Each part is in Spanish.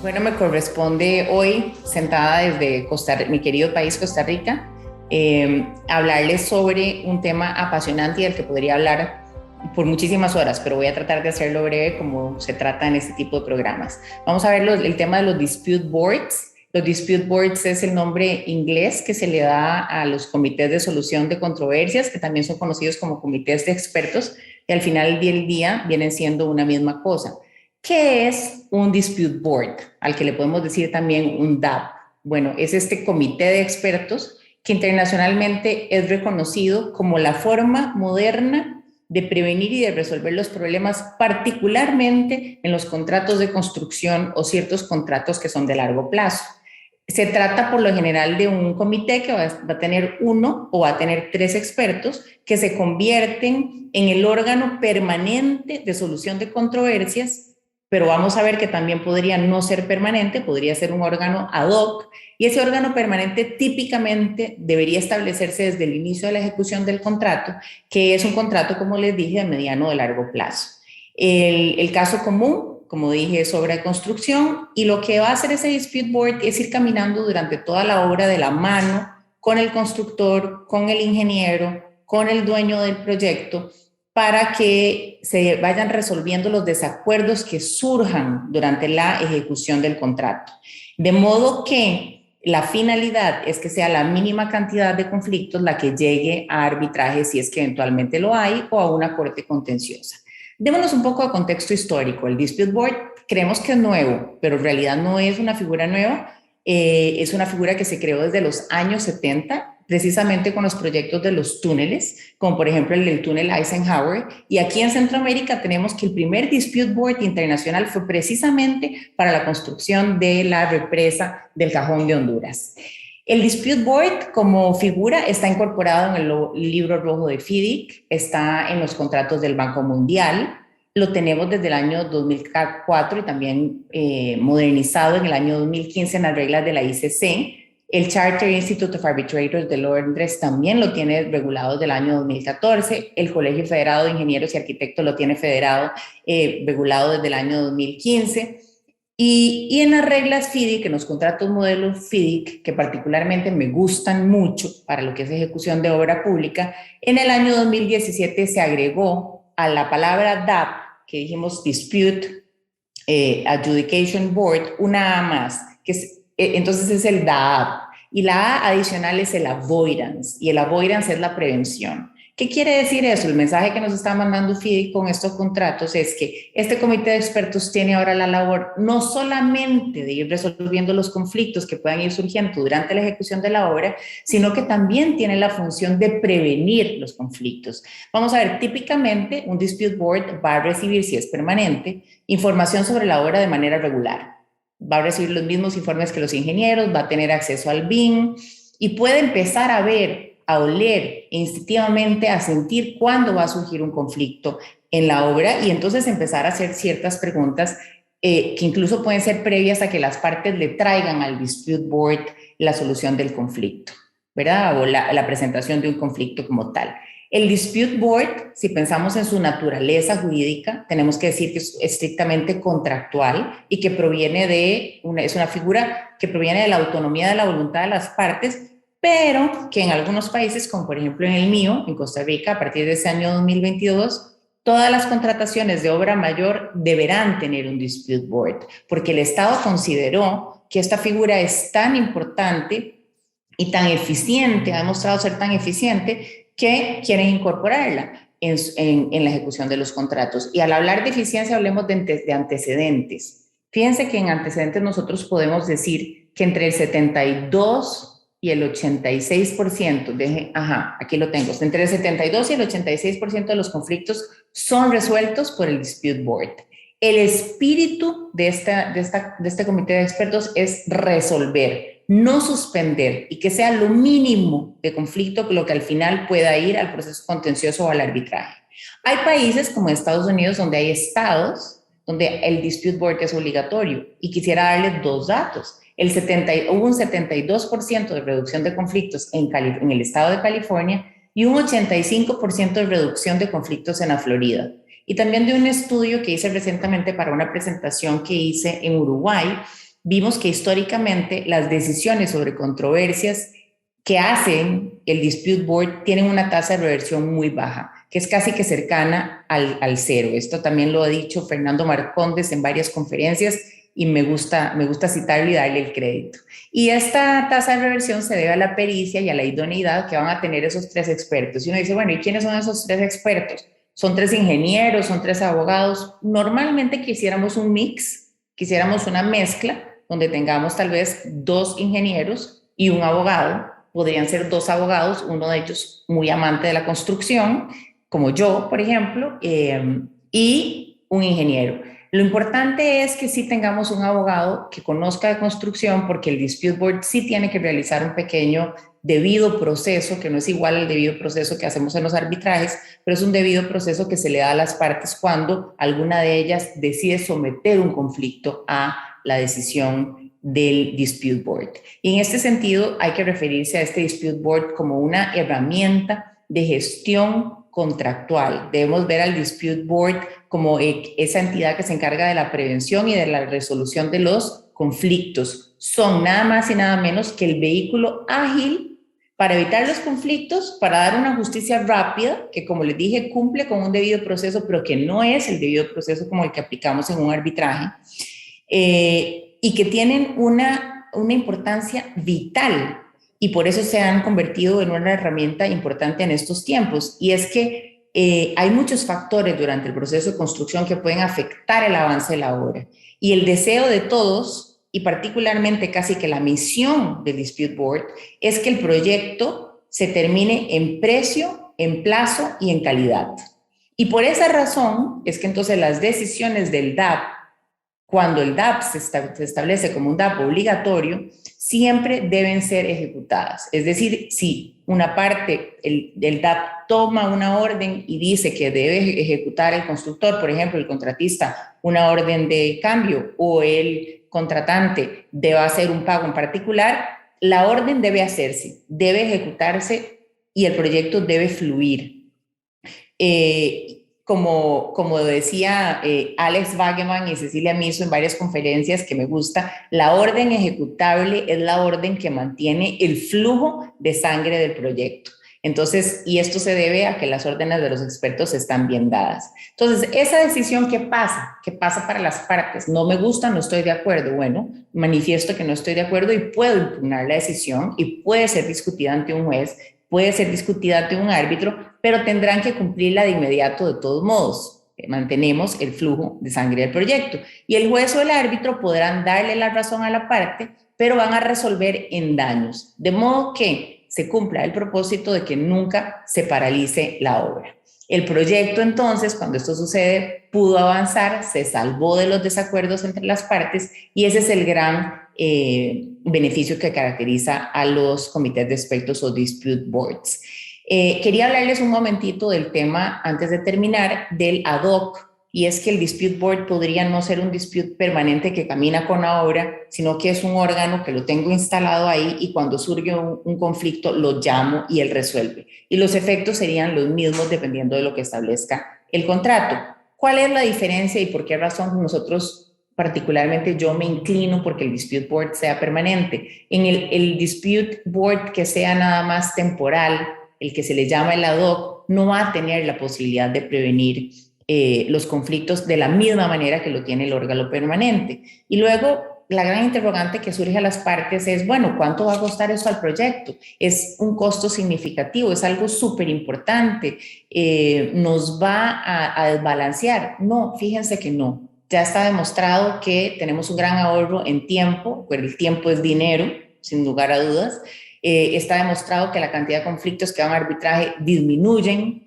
Bueno, me corresponde hoy, sentada desde mi querido país, Costa Rica, hablarles sobre un tema apasionante y del que podría hablar por muchísimas horas, pero voy a tratar de hacerlo breve como se trata en este tipo de programas. Vamos a ver el tema de los dispute boards. Los dispute boards es el nombre inglés que se le da a los comités de solución de controversias, que también son conocidos como comités de expertos, y al final del día vienen siendo una misma cosa. ¿Qué es un dispute board? Al que le podemos decir también un DAP. Bueno, es este comité de expertos que internacionalmente es reconocido como la forma moderna de prevenir y de resolver los problemas, particularmente en los contratos de construcción o ciertos contratos que son de largo plazo. Se trata por lo general de un comité que va a tener uno o va a tener tres expertos que se convierten en el órgano permanente de solución de controversias, pero vamos a ver que también podría no ser permanente, podría ser un órgano ad hoc, y ese órgano permanente típicamente debería establecerse desde el inicio de la ejecución del contrato, que es un contrato, como les dije, de mediano o de largo plazo. El caso común, como dije, es obra de construcción, y lo que va a hacer ese dispute board es ir caminando durante toda la obra de la mano con el constructor, con el ingeniero, con el dueño del proyecto, para que se vayan resolviendo los desacuerdos que surjan durante la ejecución del contrato. De modo que la finalidad es que sea la mínima cantidad de conflictos la que llegue a arbitraje, si es que eventualmente lo hay, o a una corte contenciosa. Démonos un poco de contexto histórico. El Dispute Board creemos que es nuevo, pero en realidad no es una figura nueva. Es una figura que se creó desde los años 70, precisamente con los proyectos de los túneles, como por ejemplo el del túnel Eisenhower. Y aquí en Centroamérica tenemos que el primer Dispute Board internacional fue precisamente para la construcción de la represa del Cajón de Honduras. El Dispute Board como figura está incorporado en el libro rojo de FIDIC, está en los contratos del Banco Mundial, lo tenemos desde el año 2004 y también modernizado en el año 2015 en las reglas de la ICC. El Charter Institute of Arbitrators de Londres también lo tiene regulado desde el año 2014. El Colegio Federado de Ingenieros y Arquitectos lo tiene regulado desde el año 2015. Y en las reglas FIDIC, en los contratos modelos FIDIC, que particularmente me gustan mucho para lo que es ejecución de obra pública, en el año 2017 se agregó a la palabra DAP, que dijimos Dispute Adjudication Board, una A más, que entonces es el DAP. Y la A adicional es el avoidance, y el avoidance es la prevención. ¿Qué quiere decir eso? El mensaje que nos está mandando FIDIC con estos contratos es que este comité de expertos tiene ahora la labor no solamente de ir resolviendo los conflictos que puedan ir surgiendo durante la ejecución de la obra, sino que también tiene la función de prevenir los conflictos. Vamos a ver, típicamente un dispute board va a recibir, si es permanente, información sobre la obra de manera regular. Va a recibir los mismos informes que los ingenieros, va a tener acceso al BIM y puede empezar a ver, a oler instintivamente, a sentir cuándo va a surgir un conflicto en la obra, y entonces empezar a hacer ciertas preguntas que incluso pueden ser previas a que las partes le traigan al dispute board la solución del conflicto, ¿verdad? O la presentación de un conflicto como tal. El dispute board, si pensamos en su naturaleza jurídica, tenemos que decir que es estrictamente contractual y que es una figura que proviene de la autonomía de la voluntad de las partes, pero que en algunos países, como por ejemplo en el mío, en Costa Rica, a partir de ese año 2022, todas las contrataciones de obra mayor deberán tener un dispute board, porque el Estado consideró que esta figura es tan importante y tan eficiente, ha demostrado ser tan eficiente, que quieren incorporarla en la ejecución de los contratos. Y al hablar de eficiencia, hablemos de antecedentes. Fíjense que en antecedentes nosotros podemos decir que entre el 72 y el 86%, aquí lo tengo, entre el 72 y el 86% de los conflictos son resueltos por el Dispute Board. El espíritu de este comité de expertos es resolver, no suspender, y que sea lo mínimo de conflicto lo que al final pueda ir al proceso contencioso o al arbitraje. Hay países como Estados Unidos donde hay estados donde el Dispute Board es obligatorio, y quisiera darles dos datos. Hubo un 72% de reducción de conflictos en el estado de California y un 85% de reducción de conflictos en la Florida. Y también de un estudio que hice recientemente para una presentación que hice en Uruguay, vimos que históricamente las decisiones sobre controversias que hacen el Dispute Board tienen una tasa de reversión muy baja, que es casi que cercana al cero. Esto también lo ha dicho Fernando Marcondes en varias conferencias y me gusta citarlo y darle el crédito. Y esta tasa de reversión se debe a la pericia y a la idoneidad que van a tener esos 3 expertos. Y uno dice, bueno, ¿y quiénes son esos 3 expertos? Son 3 ingenieros, son 3 abogados. Normalmente quisiéramos un mix, quisiéramos una mezcla donde tengamos tal vez 2 ingenieros y un abogado. Podrían ser 2 abogados, uno de ellos muy amante de la construcción, como yo, por ejemplo, y un ingeniero. Lo importante es que sí tengamos un abogado que conozca de construcción, porque el Dispute Board sí tiene que realizar un pequeño debido proceso, que no es igual al debido proceso que hacemos en los arbitrajes, pero es un debido proceso que se le da a las partes cuando alguna de ellas decide someter un conflicto a la decisión del Dispute Board. Y en este sentido hay que referirse a este Dispute Board como una herramienta de gestión contractual. Debemos ver al Dispute Board como esa entidad que se encarga de la prevención y de la resolución de los conflictos. Son nada más y nada menos que el vehículo ágil para evitar los conflictos, para dar una justicia rápida, que como les dije, cumple con un debido proceso, pero que no es el debido proceso como el que aplicamos en un arbitraje, y que tienen una importancia vital, y por eso se han convertido en una herramienta importante en estos tiempos. Y es que hay muchos factores durante el proceso de construcción que pueden afectar el avance de la obra. Y el deseo de todos, y particularmente casi que la misión del Dispute Board, es que el proyecto se termine en precio, en plazo y en calidad. Y por esa razón es que entonces las decisiones del DAP, cuando el DAP se establece como un DAP obligatorio, siempre deben ser ejecutadas. Es decir, si una parte del DAP toma una orden y dice que debe ejecutar el constructor, por ejemplo, el contratista, una orden de cambio, o el contratante debe hacer un pago en particular, la orden debe hacerse, debe ejecutarse y el proyecto debe fluir. Como decía Alex Wageman y Cecilia Miso en varias conferencias que me gusta, la orden ejecutable es la orden que mantiene el flujo de sangre del proyecto. Entonces, y esto se debe a que las órdenes de los expertos están bien dadas. Entonces, esa decisión, ¿qué pasa? ¿Qué pasa para las partes? No me gusta, no estoy de acuerdo. Bueno, manifiesto que no estoy de acuerdo y puedo impugnar la decisión y puede ser discutida ante un juez, puede ser discutida ante un árbitro, pero tendrán que cumplirla de inmediato de todos modos. Mantenemos el flujo de sangre del proyecto. Y el juez o el árbitro podrán darle la razón a la parte, pero van a resolver en daños, de modo que se cumpla el propósito de que nunca se paralice la obra. El proyecto, entonces, cuando esto sucede, pudo avanzar, se salvó de los desacuerdos entre las partes, y ese es el gran beneficio que caracteriza a los comités de expertos o dispute boards. Quería hablarles un momentito del tema, antes de terminar, del ad hoc, y es que el Dispute Board podría no ser un dispute permanente que camina con la obra, sino que es un órgano que lo tengo instalado ahí y cuando surge un conflicto lo llamo y él resuelve. Y los efectos serían los mismos dependiendo de lo que establezca el contrato. ¿Cuál es la diferencia y por qué razón nosotros, particularmente yo, me inclino porque el Dispute Board sea permanente? En el Dispute Board que sea nada más temporal, el que se le llama el ad hoc, no va a tener la posibilidad de prevenir los conflictos de la misma manera que lo tiene el órgano permanente. Y luego, la gran interrogante que surge a las partes es, bueno, ¿cuánto va a costar eso al proyecto? Es un costo significativo, es algo súper importante, ¿nos va a desbalancear? No, fíjense que no. Ya está demostrado que tenemos un gran ahorro en tiempo, pues el tiempo es dinero, sin lugar a dudas. Está demostrado que la cantidad de conflictos que van a arbitraje disminuyen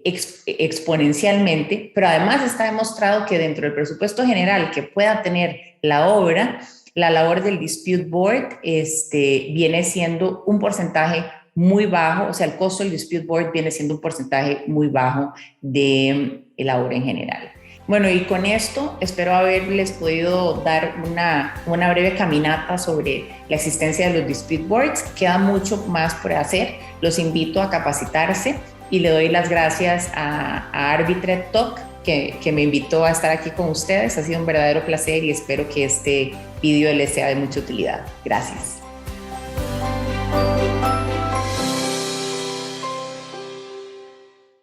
exponencialmente, pero además está demostrado que dentro del presupuesto general que pueda tener la obra, la labor del Dispute Board viene siendo un porcentaje muy bajo, o sea, el costo del Dispute Board viene siendo un porcentaje muy bajo de la obra en general. Bueno, y con esto espero haberles podido dar una breve caminata sobre la existencia de los Dispute Boards. Queda mucho más por hacer, los invito a capacitarse y le doy las gracias a Arbitrate Talk que me invitó a estar aquí con ustedes. Ha sido un verdadero placer y espero que este video les sea de mucha utilidad. Gracias.